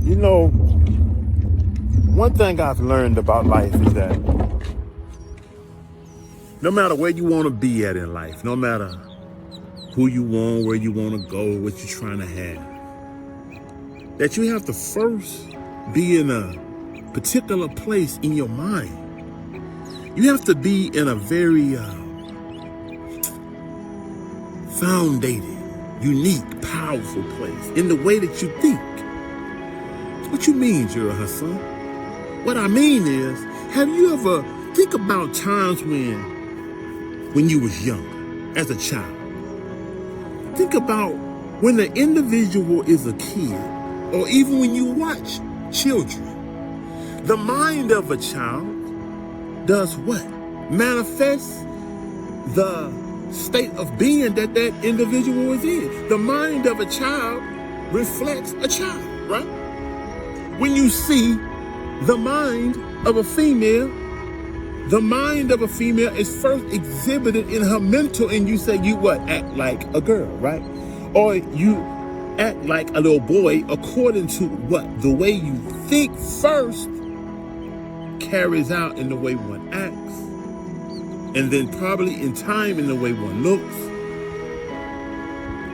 You know, one thing I've learned about life is that no matter where you want to be at in life, no matter who you want, where you want to go, what you're trying to have, that you have to first be in a particular place in your mind. You have to be in a very founded, unique, powerful place in the way that you think. What you mean, Jura Hassan? What I mean is, have you ever think about times when you was young, as a child? Think about when the individual is a kid, or even when you watch children. The mind of a child does what? Manifests the state of being that individual is in. The mind of a child reflects a child, right? When you see the mind of a female, the mind of a female is first exhibited in her mental, and you say, you what? Act like a girl, right? Or you act like a little boy according to what? The way you think first carries out in the way one acts, and then probably in time in the way one looks.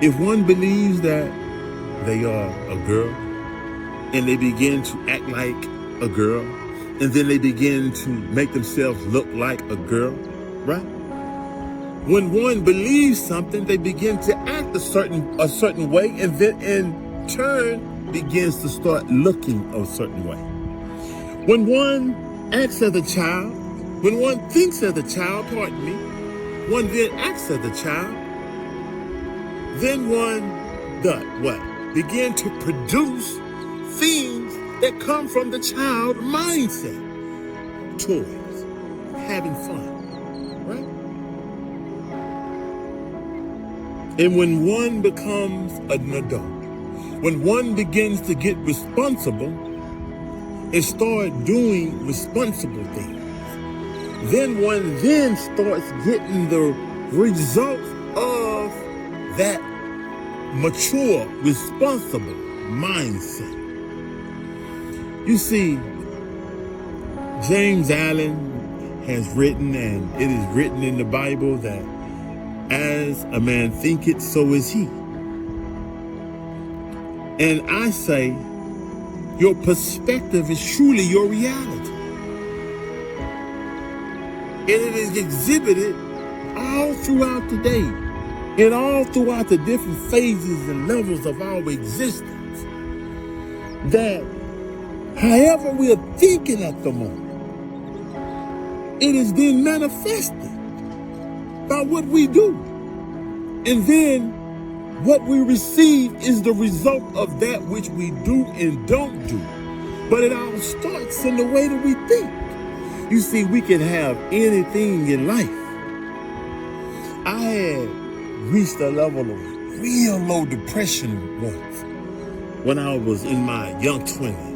If one believes that they are a girl and they begin to act like a girl, and then they begin to make themselves look like a girl, right? When one believes something, they begin to act a certain way, and then in turn begins to start looking a certain way. When one acts as a child, when one thinks as a child, pardon me, one then acts as a child, then one does what? Begin to produce things that come from the child mindset. Toys, having fun, right? And when one becomes an adult, when one begins to get responsible and start doing responsible things, then one then starts getting the results of that mature, responsible mindset. You see, James Allen has written, and it is written in the Bible, that as a man thinketh, so is he. And I say, your perspective is truly your reality. And it is exhibited all throughout the day and all throughout the different phases and levels of our existence. That however we are thinking at the moment, it is then manifested by what we do. And then what we receive is the result of that which we do and don't do. But it all starts in the way that we think. You see, we can have anything in life. I had reached a level of real low depression once when I was in my young 20s.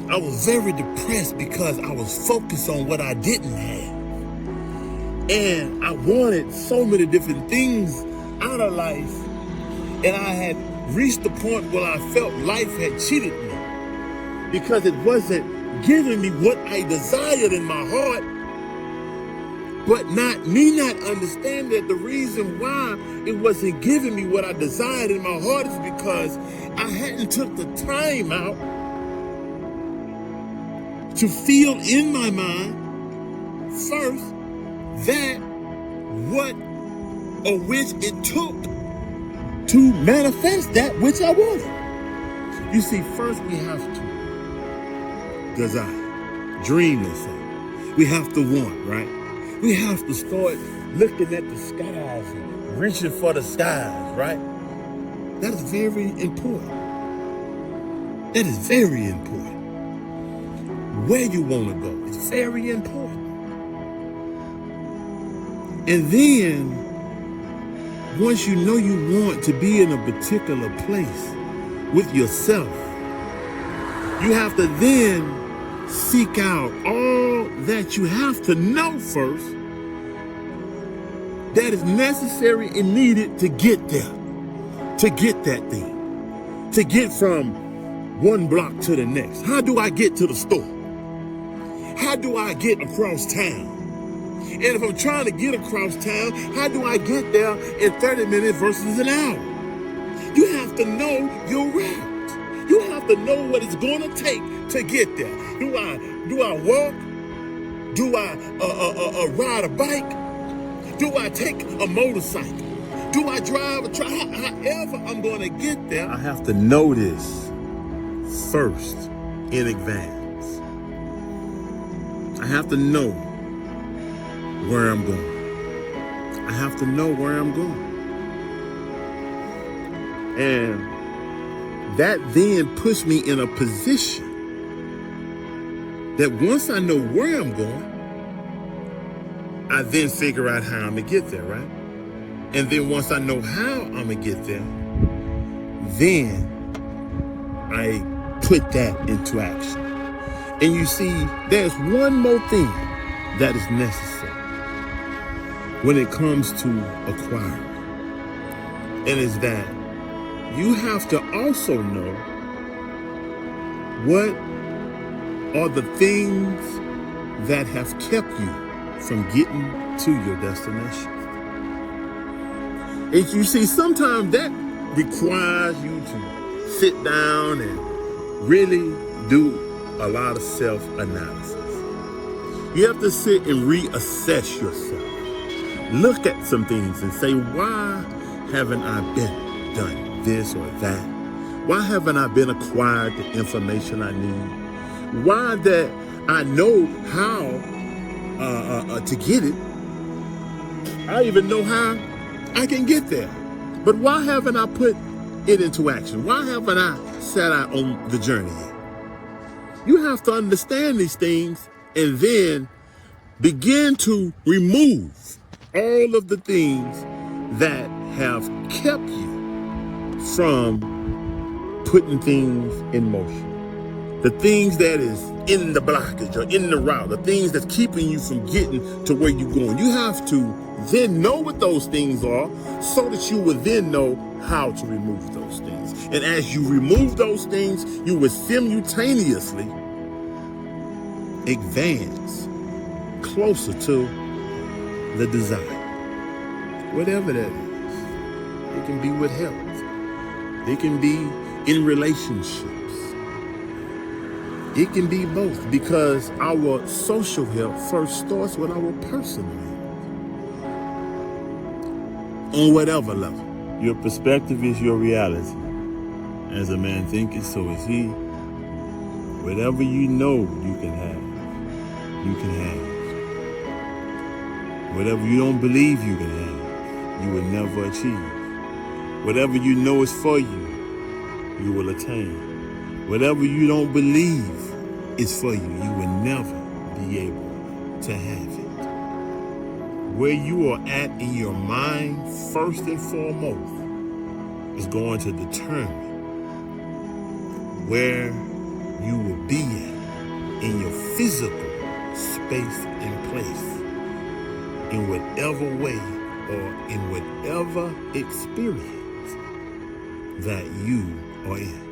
I was very depressed because I was focused on what I didn't have. And I wanted so many different things out of life. And I had reached the point where I felt life had cheated me because it wasn't giving me what I desired in my heart, but not understand that the reason why it wasn't giving me what I desired in my heart is because I hadn't took the time out to feel in my mind first that what or which it took to manifest that which I wanted. You see, first we have to desire, dream this thing. We have to want, right? We have to start looking at the skies and reaching for the skies, right? That is very important. That is very important. Where you want to go is very important. And then, once you know you want to be in a particular place with yourself, you have to then seek out all that you have to know first that is necessary and needed to get there, to get that thing, to get from one block to the next? How do I get to the store? How do I get across town? And if I'm trying to get across town, how do I get there in 30 minutes versus an hour? You have to know your route. You have to know what it's going to take to get there. Do I walk? Do I ride a bike? Do I take a motorcycle? Do I drive a truck? However I'm going to get there, I have to know this first in advance. I have to know where I'm going. I have to know where I'm going. And that then puts me in a position that once I know where I'm going, I then figure out how I'm going to get there, right? And then once I know how I'm going to get there, then I put that into action. And you see, there's one more thing that is necessary when it comes to acquiring. And it's that you have to also know what are the things that have kept you from getting to your destination. And you see, sometimes that requires you to sit down and really do a lot of self-analysis. You have to sit and reassess yourself. Look at some things and say, why haven't I been done this or that? Why haven't I been acquired the information I need? Why that I know how to get it. I even know how I can get there. But why haven't I put it into action? Why haven't I set out on the journey yet? You have to understand these things and then begin to remove all of the things that have kept you from putting things in motion. The things that is in the blockage or in the route, the things that's keeping you from getting to where you're going. You have to then know what those things are so that you will then know how to remove those things. And as you remove those things, you will simultaneously advance closer to the desire. Whatever that is. It can be with health. It can be in relationships. It can be both, because our social health first starts with our personal health. On whatever level. Your perspective is your reality. As a man thinketh, so is he. Whatever you know you can have, you can have. Whatever you don't believe you can have, you will never achieve. Whatever you know is for you, you will attain. Whatever you don't believe is for you, you will never be able to have it. Where you are at in your mind, first and foremost, is going to determine where you will be at in your physical space and place, in whatever way or in whatever experience that you are in.